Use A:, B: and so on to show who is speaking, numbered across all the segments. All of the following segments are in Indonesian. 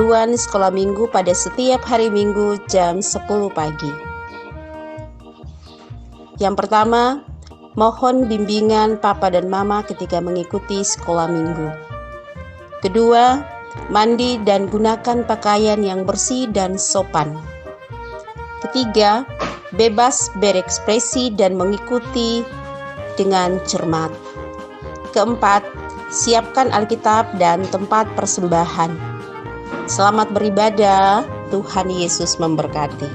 A: panduan sekolah minggu pada setiap hari Minggu jam 10 pagi. Yang pertama, mohon bimbingan Papa dan Mama ketika mengikuti sekolah minggu. Kedua, mandi dan gunakan pakaian yang bersih dan sopan. Ketiga, bebas berekspresi dan mengikuti dengan cermat. Keempat, siapkan Alkitab dan tempat persembahan. Selamat beribadah, Tuhan Yesus memberkati.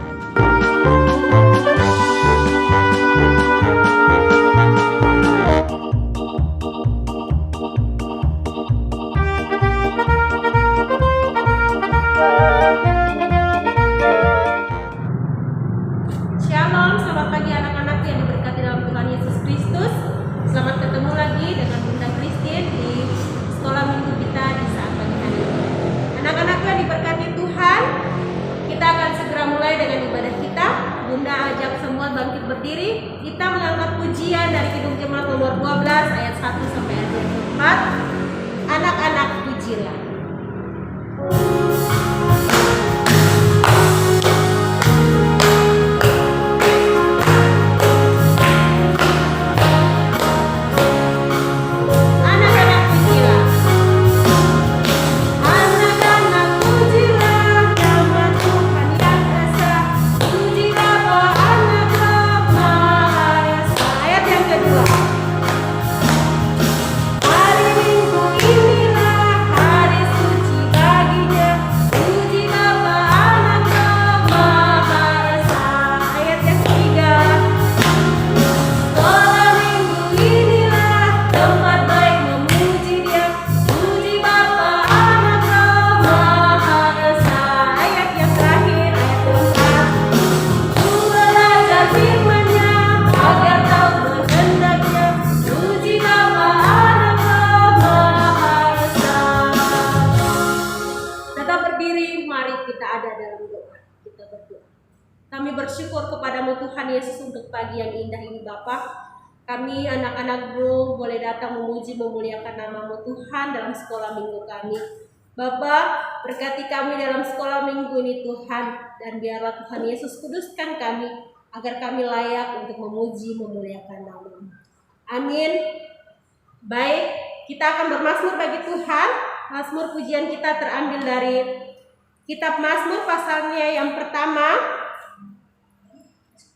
B: Shalom, selamat pagi anak-anak yang diberkati dalam Tuhan Yesus Kristus. Selamat ketemu lagi dengan Bunda Christine di sekolah minggu kita di saat pagi hari ini. Anak-anak yang diberkati Tuhan, kita akan segera mulai dengan ibadah kita. Bunda ajak semua bangkit berdiri. Kita mengangkat pujian dari Kidung Jemaat nomor 12 ayat 1 sampai ayat 4. Anak-anak pujilah. Kami bersyukur kepadamu Tuhan Yesus untuk pagi yang indah ini Bapa. Kami anak-anakmu boleh datang memuji memuliakan namamu Tuhan dalam sekolah minggu kami. Bapa, berkati kami dalam sekolah minggu ini Tuhan. Dan biarlah Tuhan Yesus kuduskan kami agar kami layak untuk memuji memuliakan namamu. Amin. Baik, kita akan bermazmur bagi Tuhan. Mazmur pujian kita terambil dari kitab Mazmur pasalnya yang pertama.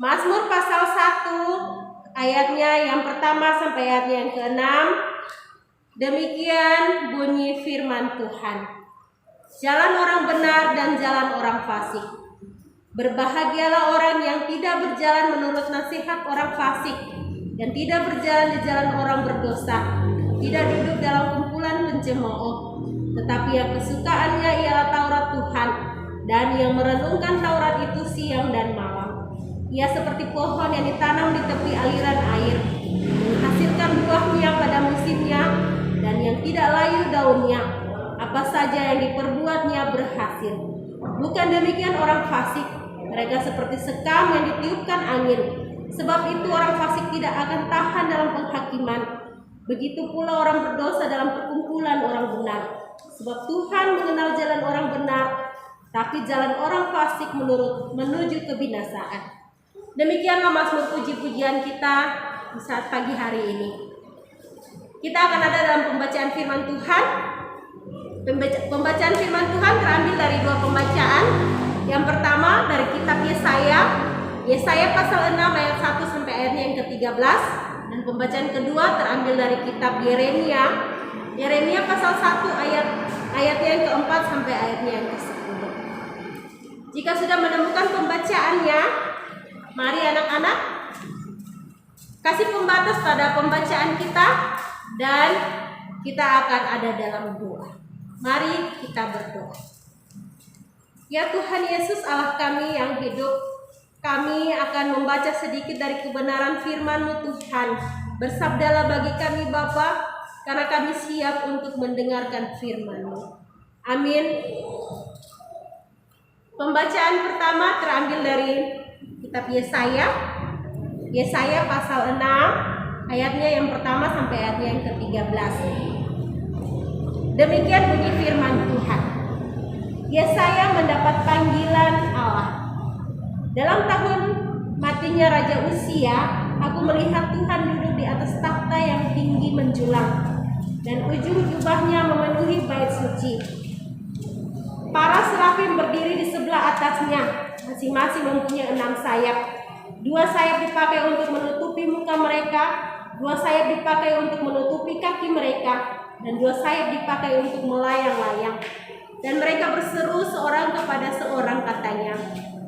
B: Mazmur pasal 1 ayatnya yang pertama sampai ayatnya yang ke-6. Demikian bunyi firman Tuhan. Jalan orang benar dan jalan orang fasik. Berbahagialah orang yang tidak berjalan menurut nasihat orang fasik dan tidak berjalan di jalan orang berdosa, tidak duduk dalam kumpulan pencemooh, tetapi yang kesukaannya ialah Taurat Tuhan, dan yang merenungkan Taurat itu siang dan malam. Ia seperti pohon yang ditanam di tepi aliran air, menghasilkan buahnya pada musimnya, dan yang tidak layu daunnya. Apa saja yang diperbuatnya berhasil. Bukan demikian orang fasik, mereka seperti sekam yang ditiupkan angin. Sebab itu orang fasik tidak akan tahan dalam penghakiman. Begitu pula orang berdosa dalam perkumpulan orang benar. Sebab Tuhan mengenal jalan orang benar, tapi jalan orang fasik menuju kebinasaan. Demikianlah mazmur puji-pujian kita di saat pagi hari ini. Kita akan ada dalam pembacaan firman Tuhan. Pembacaan firman Tuhan terambil dari dua pembacaan. Yang pertama dari kitab Yesaya pasal 6 ayat 1 sampai ayatnya yang ke-13. Dan pembacaan kedua terambil dari kitab Yeremia pasal 1 ayatnya yang ke-4 sampai ayatnya yang ke-10. Jika sudah menemukan pembacaannya, mari anak-anak kasih pembatas pada pembacaan kita dan kita akan ada dalam doa. Mari kita berdoa. Ya Tuhan Yesus Allah kami yang hidup, kami akan membaca sedikit dari kebenaran firman-Mu Tuhan. Bersabdalah bagi kami Bapa, karena kami siap untuk mendengarkan firman-Mu. Amin. Pembacaan pertama terambil dari kitab Yesaya pasal 6 ayatnya yang pertama sampai ayatnya yang ke-13. Demikian bunyi firman Tuhan. Yesaya mendapat panggilan Allah. Dalam tahun matinya Raja Uzia, aku melihat Tuhan duduk di atas takhta yang tinggi menjulang, dan ujung jubahnya memenuhi bait suci. Para serafim berdiri di sebelah atasnya, masing-masing mempunyai 6 sayap. 2 sayap dipakai untuk menutupi muka mereka, 2 sayap dipakai untuk menutupi kaki mereka, dan 2 sayap dipakai untuk melayang-layang. Dan mereka berseru seorang kepada seorang, katanya,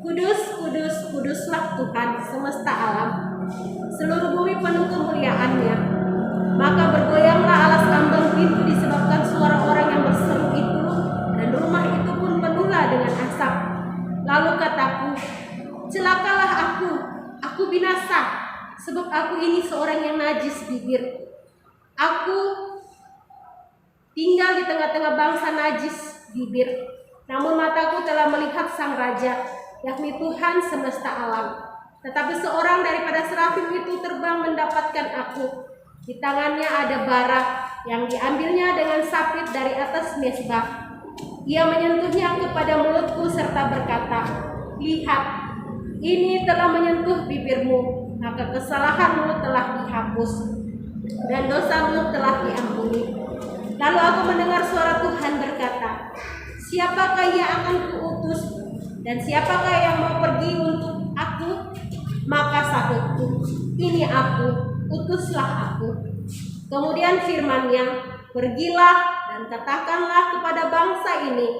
B: Kudus, kudus, kuduslah Tuhan semesta alam. Seluruh bumi penuh kemuliaan-Nya. Maka bergoyanglah alas lambang pintu disebabkan suara orang yang berseru itu, dan rumah itu pun penuhlah dengan asap. Lalu kataku, celakalah aku binasa, sebab aku ini seorang yang najis bibir. Aku tinggal di tengah-tengah bangsa najis bibir, namun mataku telah melihat Sang Raja, yakni Tuhan semesta alam. Tetapi seorang daripada serafim itu terbang mendapatkan aku. Di tangannya ada bara yang diambilnya dengan sapit dari atas mezbah. Ia menyentuhnya kepada mulutku serta berkata, lihat, ini telah menyentuh bibirmu, maka kesalahan mulut telah dihapus dan dosa mulut telah diampuni. Lalu aku mendengar suara Tuhan berkata, siapakah yang akan kuutus dan siapakah yang mau pergi untuk aku? Maka sahutku, ini aku, utuslah aku. Kemudian firman-Nya, pergilah dan katakanlah kepada bangsa ini,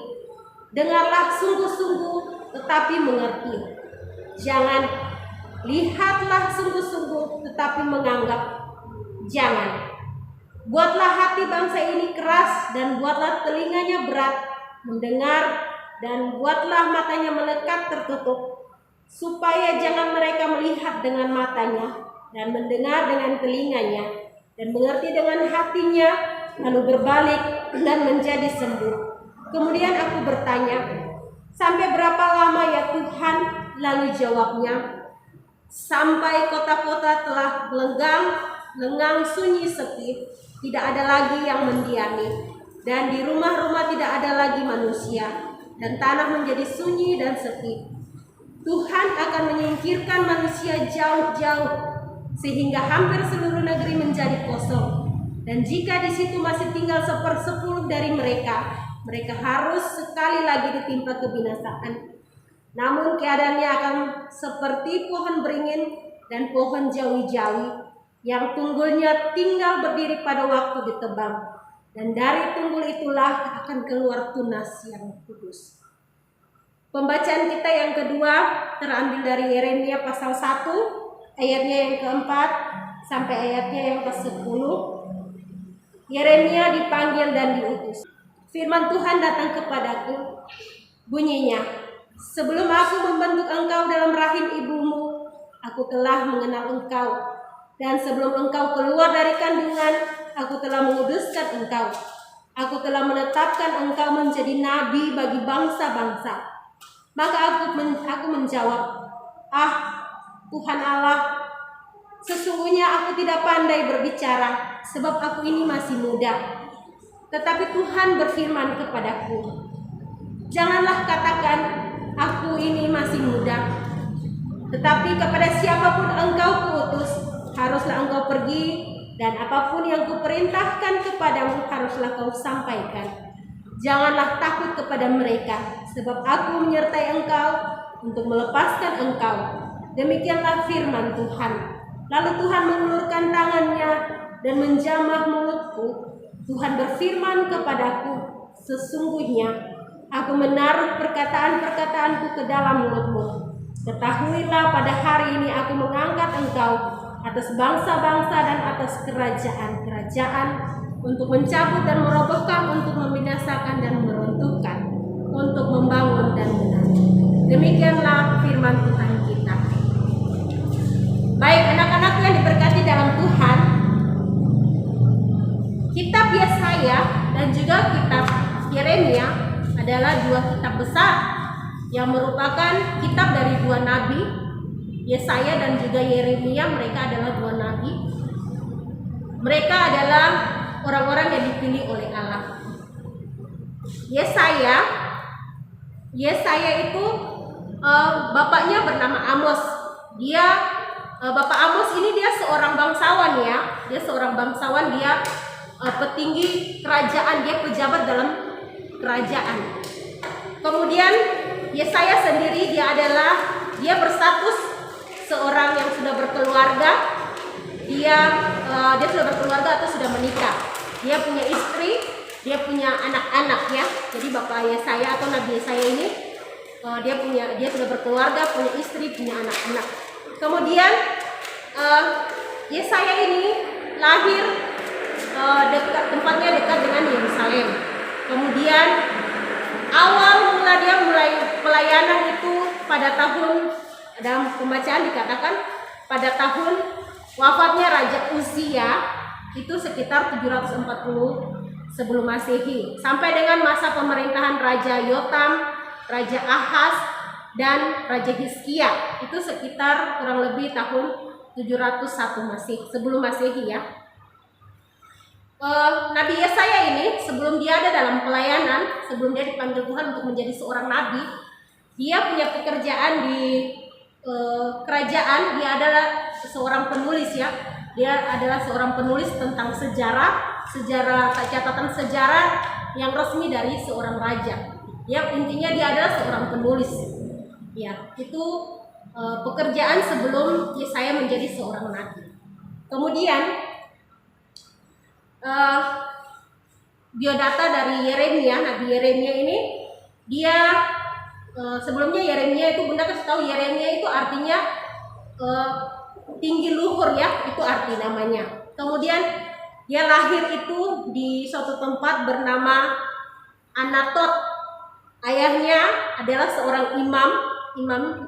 B: dengarlah sungguh-sungguh tetapi mengerti. Jangan, lihatlah sungguh-sungguh tetapi menganggap. Jangan. Buatlah hati bangsa ini keras dan buatlah telinganya berat mendengar dan buatlah matanya melekat tertutup, supaya jangan mereka melihat dengan matanya dan mendengar dengan telinganya dan mengerti dengan hatinya, lalu berbalik dan menjadi sembuh. Kemudian aku bertanya, sampai berapa lama ya Tuhan? Lalu jawabnya, sampai kota-kota telah lengang sunyi sepi, tidak ada lagi yang mendiami, dan di rumah-rumah tidak ada lagi manusia, dan tanah menjadi sunyi dan sepi. Tuhan akan menyingkirkan manusia jauh-jauh, sehingga hampir seluruh negeri menjadi kosong. Dan jika di situ masih tinggal 1/10 dari mereka harus sekali lagi ditimpa kebinasaan. Namun keadaannya akan seperti pohon beringin dan pohon jawi-jawi yang tunggulnya tinggal berdiri pada waktu ditebang, dan dari tunggul itulah akan keluar tunas yang kudus. Pembacaan kita yang kedua terambil dari Yeremia pasal 1 ayatnya yang keempat sampai ayatnya yang ke-10. Yeremia dipanggil dan diutus. Firman Tuhan datang kepadaku, bunyinya, sebelum aku membentuk engkau dalam rahim ibumu, aku telah mengenal engkau. Dan sebelum engkau keluar dari kandungan, aku telah menguduskan engkau. Aku telah menetapkan engkau menjadi nabi bagi bangsa-bangsa. Maka aku menjawab, Tuhan Allah, sesungguhnya aku tidak pandai berbicara, sebab aku ini masih muda. Tetapi Tuhan berfirman kepadaku, janganlah katakan, aku ini masih muda. Tetapi kepada siapapun engkau kuutus, haruslah engkau pergi, dan apapun yang kuperintahkan kepadamu haruslah kau sampaikan. Janganlah takut kepada mereka, sebab aku menyertai engkau untuk melepaskan engkau. Demikianlah firman Tuhan. Lalu Tuhan mengulurkan tangannya dan menjamah mulutku. Tuhan berfirman kepadaku, sesungguhnya aku menaruh perkataan-perkataanku ke dalam mulutmu. Ketahuilah pada hari ini aku mengangkat engkau atas bangsa-bangsa dan atas kerajaan-kerajaan, untuk mencabut dan merobohkan, untuk membinasakan dan meruntuhkan, untuk membangun dan benar. Demikianlah firman Tuhan kita. Baik anak-anak yang diberkati dalam Tuhan, kitab Yesaya dan juga kitab Yeremia adalah 2 kitab besar yang merupakan kitab dari 2 nabi. Yesaya dan juga Yeremia, mereka adalah 2 nabi. Mereka adalah orang-orang yang dipilih oleh Allah. Yesaya Yesaya itu bapaknya bernama Amos. Bapak Amos ini dia seorang bangsawan ya. Dia seorang bangsawan, dia petinggi kerajaan, dia pejabat dalam kerajaan. Kemudian Yesaya sendiri dia berstatus seorang yang sudah berkeluarga. Dia sudah berkeluarga atau sudah menikah. Dia punya istri, dia punya anak-anak ya. Jadi Bapak Yesaya atau Nabi Yesaya ini dia sudah berkeluarga, punya istri, punya anak-anak. Kemudian Yesaya ini lahir tempatnya dekat dengan Yerusalem. Kemudian awal mula dia mulai pelayanan itu pada tahun, dalam pembacaan dikatakan pada tahun wafatnya Raja Uzia, itu sekitar 740 sebelum Masehi, sampai dengan masa pemerintahan Raja Yotam, Raja Ahaz, dan Raja Hizkia, itu sekitar kurang lebih tahun 701 sebelum Masehi ya. Nabi Yesaya ini sebelum dia ada dalam pelayanan, sebelum dia dipanggil Tuhan untuk menjadi seorang nabi, dia punya pekerjaan di kerajaan. Dia adalah seorang penulis ya. Dia adalah seorang penulis tentang catatan sejarah yang resmi dari seorang raja. Ya, intinya dia adalah seorang penulis. Ya, itu pekerjaan sebelum Yesaya menjadi seorang nabi. Kemudian biodata dari Yeremia, Nabi Yeremia ini, dia sebelumnya Yeremia itu Bunda kasih tahu, Yeremia itu artinya tinggi luhur ya, itu arti namanya. Kemudian dia lahir itu di suatu tempat bernama Anatot. Ayahnya adalah seorang imam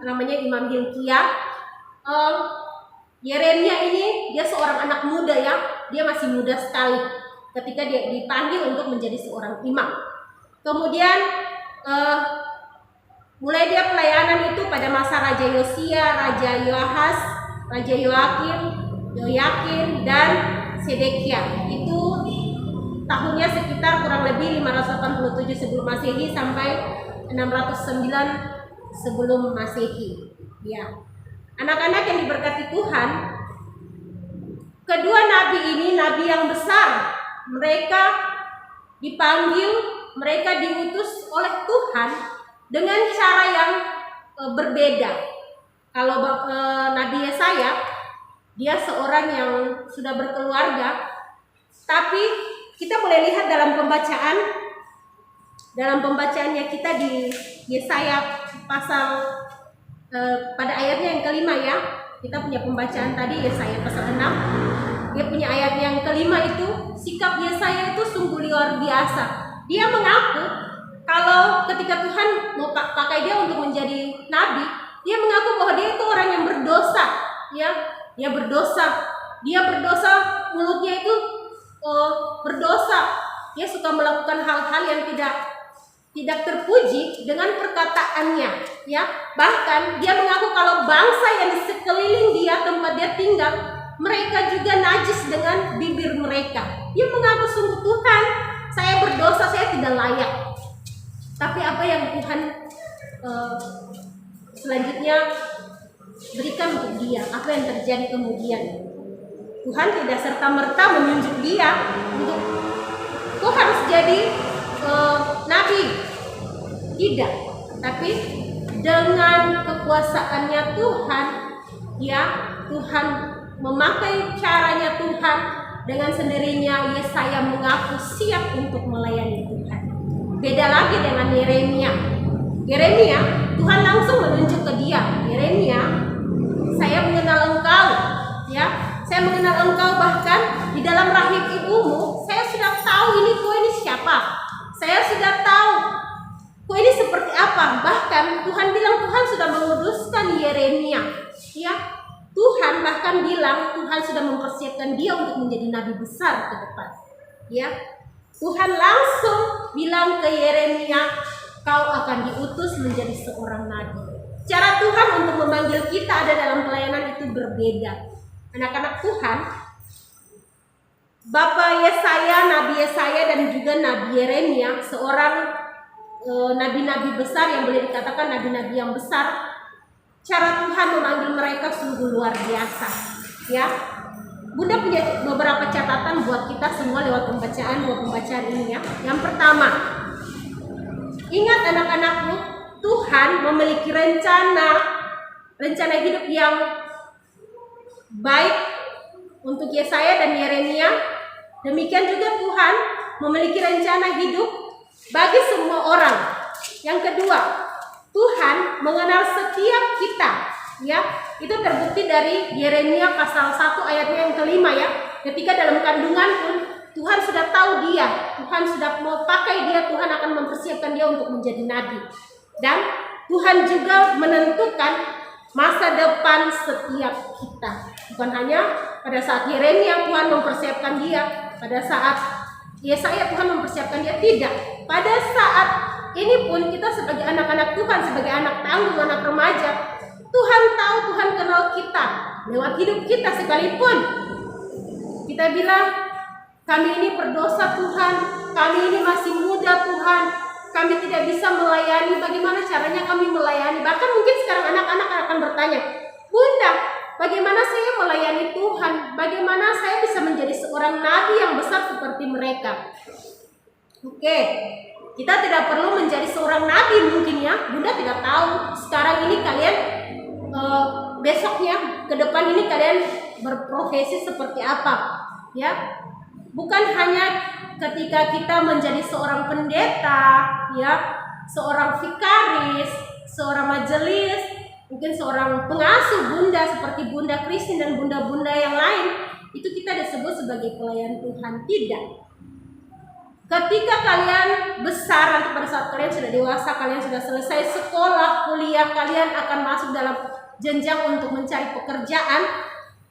B: namanya Imam Hilkia. Yeremia ini dia seorang anak muda ya, dia masih muda sekali ketika dia dipanggil untuk menjadi seorang imam. Kemudian mulai dia pelayanan itu pada masa Raja Yosia, Raja Yoahas, Raja Yoyakin, dan Sedekia. Itu tahunnya sekitar kurang lebih 587 sebelum Masehi sampai 609 sebelum Masehi. Ya. Anak-anak yang diberkati Tuhan, kedua nabi ini nabi yang besar. Mereka dipanggil, mereka diutus oleh Tuhan dengan cara yang berbeda. Kalau Nabi Yesaya, dia seorang yang sudah berkeluarga, tapi kita boleh lihat dalam pembacaannya kita di Yesaya pasal pada ayatnya yang kelima ya. Kita punya pembacaan tadi Yesaya pasal 6. Dia punya ayat yang kelima itu, sikap Yesaya itu sungguh luar biasa. Dia mengaku kalau ketika Tuhan mau pakai dia untuk menjadi nabi, dia mengaku bahwa dia itu orang yang berdosa, ya. Dia berdosa, mulutnya itu berdosa. Dia suka melakukan hal-hal yang tidak terpuji dengan perkataannya, ya. Bahkan dia mengaku kalau bangsa yang di sekeliling dia, tempat dia tinggal, mereka juga najis dengan bibir mereka. Dia mengaku sungguh, Tuhan, saya berdosa, saya tidak layak. Tapi apa yang Tuhan selanjutnya berikan untuk dia? Apa yang terjadi kemudian? Tuhan tidak serta-merta menunjuk dia untuk kau harus jadi nabi. Tidak. Tapi dengan kekuasaannya Tuhan, ya, Tuhan memakai caranya Tuhan. Dengan sendirinya Yesaya mengaku siap untuk melayani Tuhan. Beda lagi dengan Yeremia. Tuhan langsung menunjuk ke dia. Yeremia, saya mengenal engkau, ya. Saya mengenal engkau, bahkan di dalam rahim ibumu saya sudah tahu kau ini siapa. Saya sudah tahu kau ini seperti apa. Bahkan Tuhan bilang Tuhan sudah menguduskan Yeremia, ya. Tuhan bahkan bilang Tuhan sudah mempersiapkan dia untuk menjadi nabi besar ke depan, ya. Tuhan langsung bilang ke Yeremia, kau akan diutus menjadi seorang nabi. Cara Tuhan untuk memanggil kita ada dalam pelayanan itu berbeda. Anak-anak Tuhan, Bapak Yesaya, Nabi Yesaya, dan juga Nabi Yeremia, seorang nabi-nabi besar yang boleh dikatakan nabi-nabi yang besar, cara Tuhan memanggil mereka sungguh luar biasa. Ya, Bunda punya beberapa catatan buat kita semua lewat dua pembacaan ini ya. Yang pertama, ingat anak-anakku, Tuhan memiliki rencana hidup yang baik untuk Yesaya dan Yeremia. Demikian juga Tuhan memiliki rencana hidup bagi semua orang. Yang kedua, Tuhan mengenal setiap kita, ya. Itu terbukti dari Yeremia pasal 1 ayatnya yang kelima ya. Ketika dalam kandungan pun Tuhan sudah tahu dia, Tuhan sudah mau pakai dia, Tuhan akan mempersiapkan dia untuk menjadi nabi. Dan Tuhan juga menentukan masa depan setiap kita. Bukan hanya pada saat Yeremia Tuhan mempersiapkan dia, pada saat Yesaya Tuhan mempersiapkan dia, tidak. Pada saat ini pun kita sebagai anak-anak Tuhan, sebagai anak tangguh, anak remaja, Tuhan tahu, Tuhan kenal kita lewat hidup kita sekalipun. Kita bilang, kami ini berdosa Tuhan, kami ini masih muda Tuhan, kami tidak bisa melayani, bagaimana caranya kami melayani? Bahkan mungkin sekarang anak-anak akan bertanya, Bunda, bagaimana saya melayani Tuhan? Bagaimana saya bisa menjadi seorang nabi yang besar seperti mereka? Oke, kita tidak perlu menjadi seorang nabi mungkin ya. Bunda tidak tahu sekarang ini kalian besoknya ke depan ini kalian berprofesi seperti apa ya. Bukan hanya ketika kita menjadi seorang pendeta ya, seorang vikaris, seorang majelis, mungkin seorang pengasuh Bunda seperti Bunda Christine dan bunda-bunda yang lain, itu kita disebut sebagai pelayan Tuhan. Tidak. Ketika kalian besar, nanti pada saat kalian sudah dewasa, kalian sudah selesai sekolah, kuliah, kalian akan masuk dalam jenjang untuk mencari pekerjaan.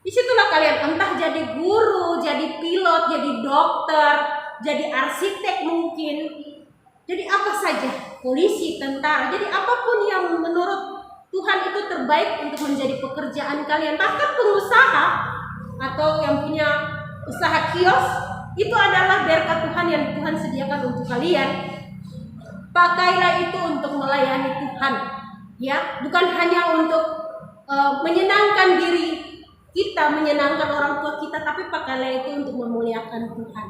B: Disitulah kalian entah jadi guru, jadi pilot, jadi dokter, jadi arsitek mungkin, jadi apa saja, polisi, tentara, jadi apapun yang menurut Tuhan itu terbaik untuk menjadi pekerjaan kalian. Bahkan pengusaha atau yang punya usaha kios, itu adalah berkat Tuhan yang Tuhan sediakan untuk kalian. Pakailah itu untuk melayani Tuhan, ya, bukan hanya untuk menyenangkan diri kita, menyenangkan orang tua kita, tapi pakailah itu untuk memuliakan Tuhan.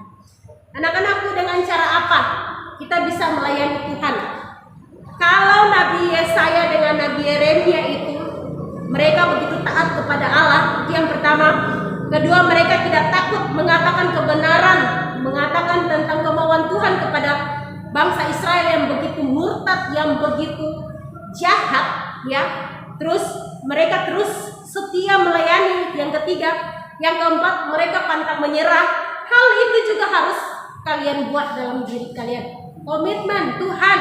B: Anak-anakku, dengan cara apa kita bisa melayani Tuhan? Kalau Nabi Yesaya dengan Nabi Yeremia itu, mereka begitu taat kepada Allah, itu yang pertama. Kedua, mereka tidak takut mengatakan kebenaran, mengatakan tentang kemauan Tuhan kepada bangsa Israel yang begitu murtad, yang begitu jahat, ya. Terus mereka terus setia melayani. Yang ketiga, yang keempat, mereka pantang menyerah. Hal itu juga harus kalian buat dalam diri kalian. Komitmen, Tuhan,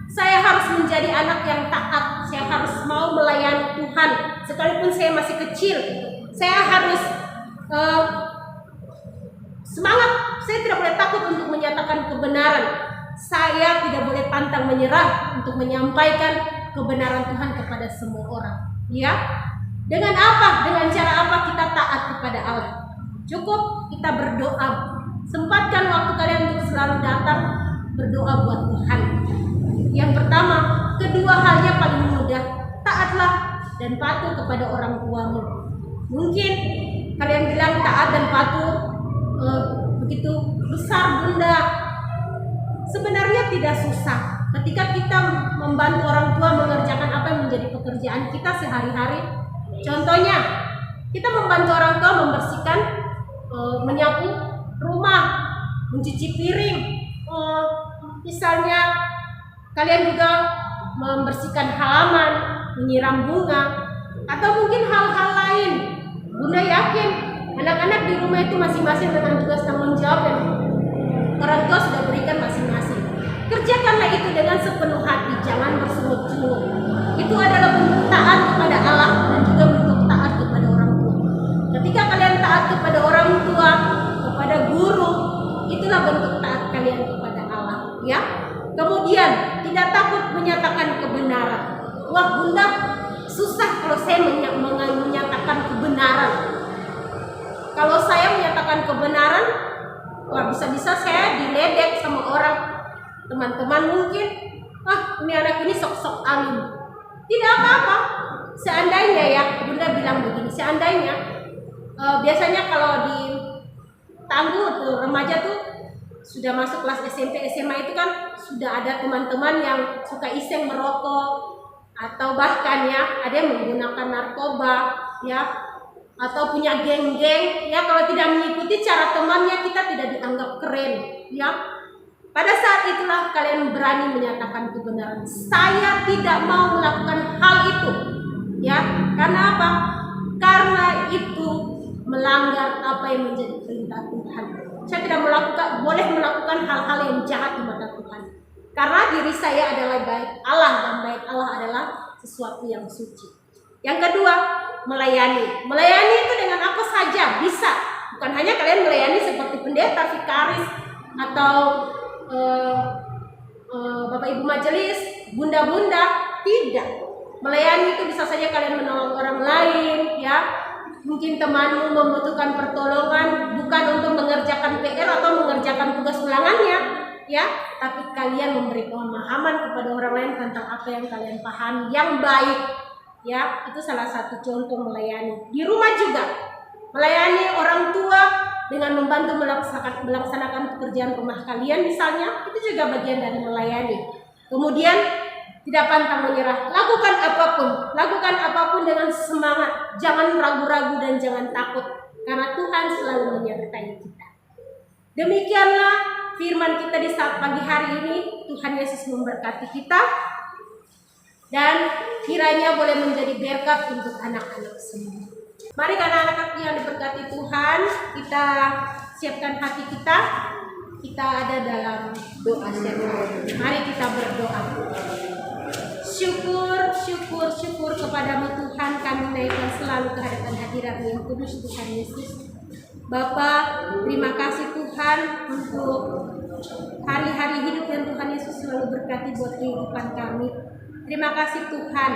B: saya harus menjadi anak yang taat. Saya harus mau melayani Tuhan sekalipun saya masih kecil. Saya harus semangat. Saya tidak boleh takut untuk menyatakan kebenaran. Saya tidak boleh pantang menyerah untuk menyampaikan kebenaran Tuhan kepada semua orang. Ya, dengan apa? Dengan cara apa kita taat kepada Allah? Cukup kita berdoa. Sempatkan waktu kalian untuk selalu datang berdoa buat Tuhan. Yang pertama, kedua halnya paling mudah, taatlah dan patuh kepada orang tuamu. Mungkin kalian bilang taat dan patuh begitu besar Bunda. Sebenarnya tidak susah. Ketika kita membantu orang tua mengerjakan apa yang menjadi pekerjaan kita sehari-hari. Contohnya, kita membantu orang tua membersihkan, menyapu rumah, mencuci piring. Misalnya kalian juga membersihkan halaman, menyiram bunga, atau mungkin hal-hal lain. Bunda yakin anak-anak di rumah itu masing-masing dengan tugas tanggung jawab yang orang tua sudah berikan masing-masing. Kerjakanlah itu dengan sepenuh hati, jangan bersungut-sungut. Itu adalah bentuk taat kepada Allah dan juga bentuk taat kepada orang tua. Ketika kalian taat kepada orang tua, kepada guru, itulah bentuk taat kalian kepada Allah, ya. Kemudian tidak takut menyatakan kebenaran. Wah Bunda, susah kalau saya menyatakan kebenaran. Kalau saya menyatakan kebenaran, wah bisa-bisa saya diledek sama orang. Teman-teman mungkin ini anak ini sok-sok alim. Tidak apa-apa. Seandainya ya, Bunda bilang begini, seandainya biasanya kalau di tangguh tuh remaja tuh sudah masuk kelas SMP SMA itu kan sudah ada teman-teman yang suka iseng merokok atau bahkan ya ada yang menggunakan narkoba ya, atau punya geng-geng ya. Kalau tidak mengikuti cara temannya, kita tidak dianggap keren ya. Pada saat itulah kalian berani menyatakan kebenaran. Saya tidak mau melakukan hal itu ya. Karena apa? Karena itu melanggar apa yang menjadi perintah Tuhan. Saya tidak boleh melakukan hal-hal yang jahat di mata Tuhan. Karena diri saya adalah baik Allah, dan baik Allah adalah sesuatu yang suci. Yang kedua, melayani. Melayani itu dengan apa saja bisa. Bukan hanya kalian melayani seperti pendeta, vikaris, atau Bapak Ibu majelis, bunda-bunda. Tidak. Melayani itu bisa saja kalian menolong orang lain ya. Mungkin temanmu membutuhkan pertolongan bukan untuk mengerjakan PR atau mengerjakan tugas ulangannya ya, tapi kalian memberi pemahaman kepada orang lain tentang apa yang kalian pahami yang baik ya. Itu salah satu contoh melayani. Di rumah juga melayani orang tua dengan membantu melaksanakan pekerjaan rumah kalian misalnya, itu juga bagian dari melayani. Kemudian tidak pantang menyerah, lakukan apapun dengan semangat, jangan ragu-ragu dan jangan takut, karena Tuhan selalu menyertai kita. Demikianlah firman kita di saat pagi hari ini. Tuhan Yesus memberkati kita, dan kiranya boleh menjadi berkat untuk anak-anak semua. Mari anak-anak yang diberkati Tuhan, kita siapkan hati kita. Kita ada dalam doa sirna. Mari kita berdoa. Syukur kepadamu Tuhan, kami naikkan selalu ke hadapan hadirat-Mu yang kudus Tuhan Yesus. Bapa, terima kasih Tuhan untuk hari-hari hidup yang Tuhan Yesus selalu berkati buat kehidupan kami. Terima kasih Tuhan,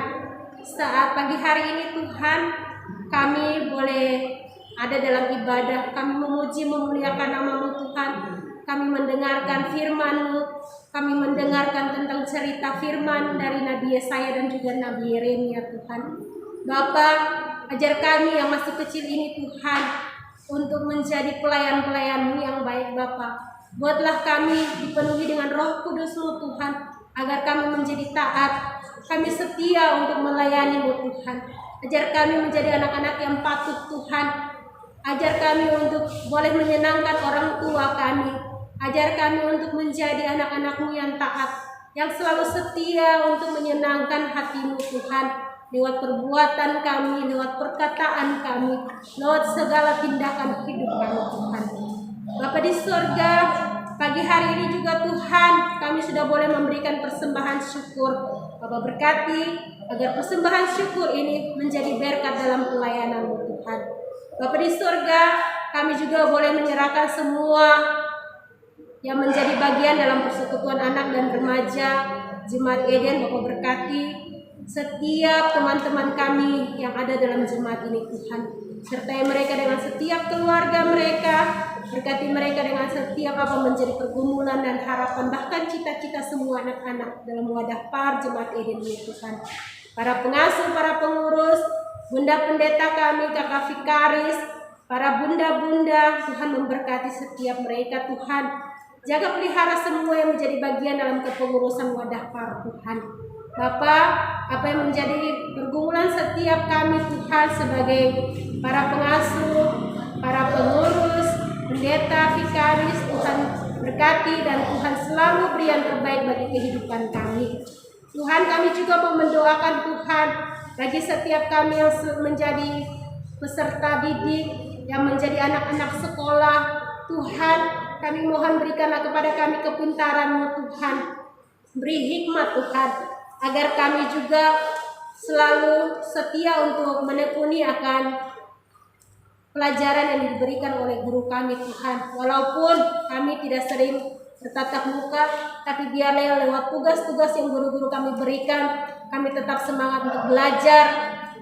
B: saat pagi hari ini Tuhan, kami boleh ada dalam ibadah, kami memuji memuliakan nama-Mu Tuhan. Kami mendengarkan firman-Mu, kami mendengarkan tentang cerita firman dari Nabi Yesaya dan juga Nabi Yeremia Tuhan. Bapa, ajar kami yang masih kecil ini Tuhan, untuk menjadi pelayan-pelayan-Mu yang baik Bapa. Buatlah kami dipenuhi dengan Roh Kudus-Mu Tuhan, agar kami menjadi taat, kami setia untuk melayani-Mu Tuhan. Ajar kami menjadi anak-anak yang patuh Tuhan. Ajar kami untuk boleh menyenangkan orang tua kami. Ajar kami untuk menjadi anak-anak-Mu yang taat, yang selalu setia untuk menyenangkan hati-Mu Tuhan, lewat perbuatan kami, lewat perkataan kami, lewat segala tindakan hidup kami Tuhan. Bapa di surga, pagi hari ini juga Tuhan, kami sudah boleh memberikan persembahan syukur. Bapa berkati agar persembahan syukur ini menjadi berkat dalam pelayanan-Mu Tuhan. Bapa di surga, kami juga boleh menyerahkan semua yang menjadi bagian dalam persekutuan anak dan remaja Jemaat Eden. Bapa berkati setiap teman-teman kami yang ada dalam jemaat ini Tuhan. Sertai mereka dengan setiap keluarga mereka. Berkati mereka dengan setiap apa menjadi pergumulan dan harapan, bahkan cita-cita semua anak-anak dalam wadah par Jemaat Eden ini Tuhan. Para pengasuh, para pengurus, bunda pendeta kami, kakak vikaris, para bunda-bunda, Tuhan memberkati setiap mereka Tuhan. Jaga pelihara semua yang menjadi bagian dalam kepengurusan wadah par Tuhan. Bapa, apa yang menjadi pergumulan setiap kami Tuhan sebagai para pengasuh, para pengurus, pendeta, vikaris, Tuhan berkati dan Tuhan selalu beri yang terbaik bagi kehidupan kami. Tuhan, kami juga mau mendoakan Tuhan bagi setiap kami yang menjadi peserta didik, yang menjadi anak-anak sekolah. Tuhan, kami mohon berikanlah kepada kami kepintaran-Mu Tuhan. Beri hikmat Tuhan, agar kami juga selalu setia untuk menekuni akan pelajaran yang diberikan oleh guru kami Tuhan. Walaupun kami tidak sering bertatap muka, tapi biarlah lewat tugas-tugas yang guru-guru kami berikan, kami tetap semangat untuk belajar,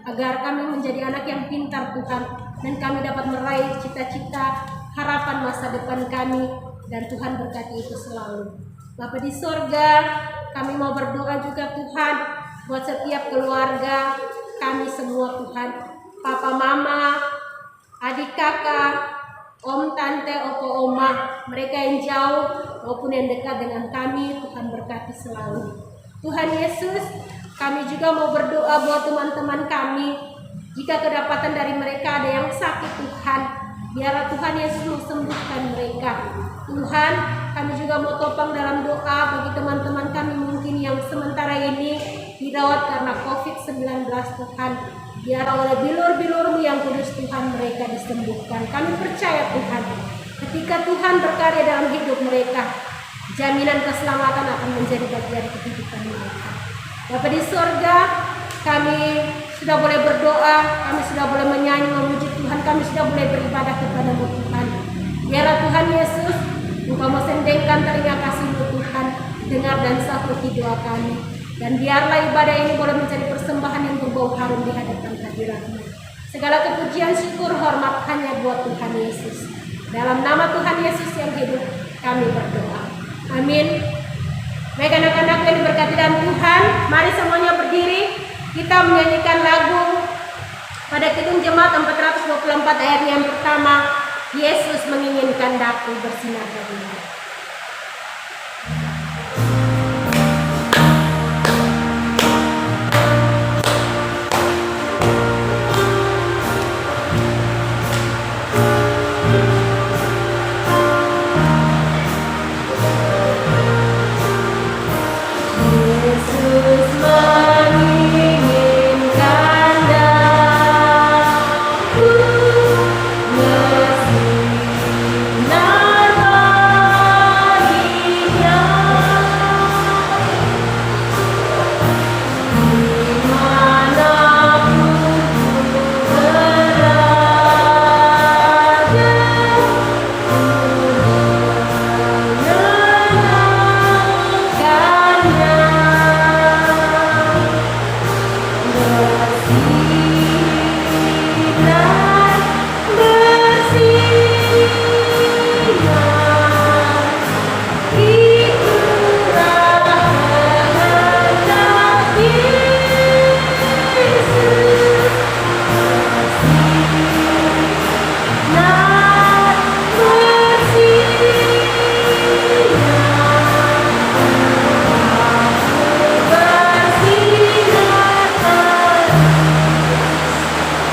B: agar kami menjadi anak yang pintar Tuhan, dan kami dapat meraih cita-cita harapan masa depan kami, dan Tuhan berkati itu selalu. Bapa di sorga, kami mau berdoa juga Tuhan buat setiap keluarga kami semua Tuhan. Papa, mama, adik kakak, om, tante, opo, oma, mereka yang jauh maupun yang dekat dengan kami, Tuhan berkati selalu. Tuhan Yesus, kami juga mau berdoa buat teman-teman kami. Jika kedapatan dari mereka ada yang sakit Tuhan, biarlah Tuhan Yesus sembuhkan mereka. Tuhan, kami juga mau topang dalam doa bagi teman-teman kami mungkin yang sementara ini dirawat karena COVID-19 Tuhan. Biarlah oleh bilur-bilur-Mu yang kudus Tuhan mereka disembuhkan. Kami percaya Tuhan, ketika Tuhan berkarya dalam hidup mereka, jaminan keselamatan akan menjadi bagian kehidupan mereka. Bapa di surga, kami sudah boleh berdoa, kami sudah boleh menyanyi memuji Tuhan, kami sudah boleh beribadah kepada-Mu Tuhan. Biarlah Tuhan Yesus, Engkau mesendengkan telinga kasih-Mu Tuhan, dengar dan sahuti doa kami. Dan biarlah ibadah ini boleh menjadi persembahan yang berbau harum di hadapan hadirat-Mu. Segala kepujian, syukur, hormat hanya buat Tuhan Yesus. Dalam nama Tuhan Yesus yang hidup, kami berdoa. Amin. Baik anak-anak yang diberkati dalam Tuhan, mari semuanya berdiri. Kita menyanyikan lagu pada Kidung Jemaat 424 ayat yang pertama. Yesus menginginkan daku bersinar baginya. Yesus menginginkan daku bersinar baginya, dimanapun ku berada,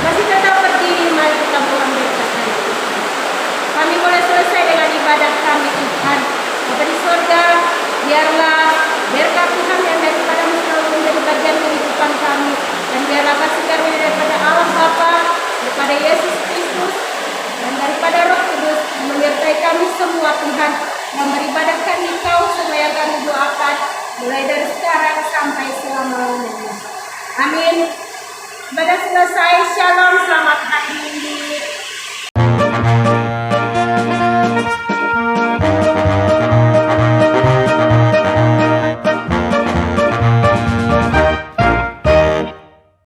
B: masih tetap berdiri, mari kita mohon berkat. Kami boleh selesai dengan ibadat kami Tuhan. Bapa di surga, biarlah berkat Tuhan yang daripada-Mu selalu menjadi bagian kehidupan kami. Dan biarlah kasih karunia daripada Allah Bapa, daripada Yesus Kristus, dan daripada Roh Kudus menyertai kami semua Tuhan. Dan beribadahkan Engkau semua yang kami doakan, mulai dari sekarang sampai selama-lamanya. Amin. Ibadah selesai. Shalom, selamat hari Minggu.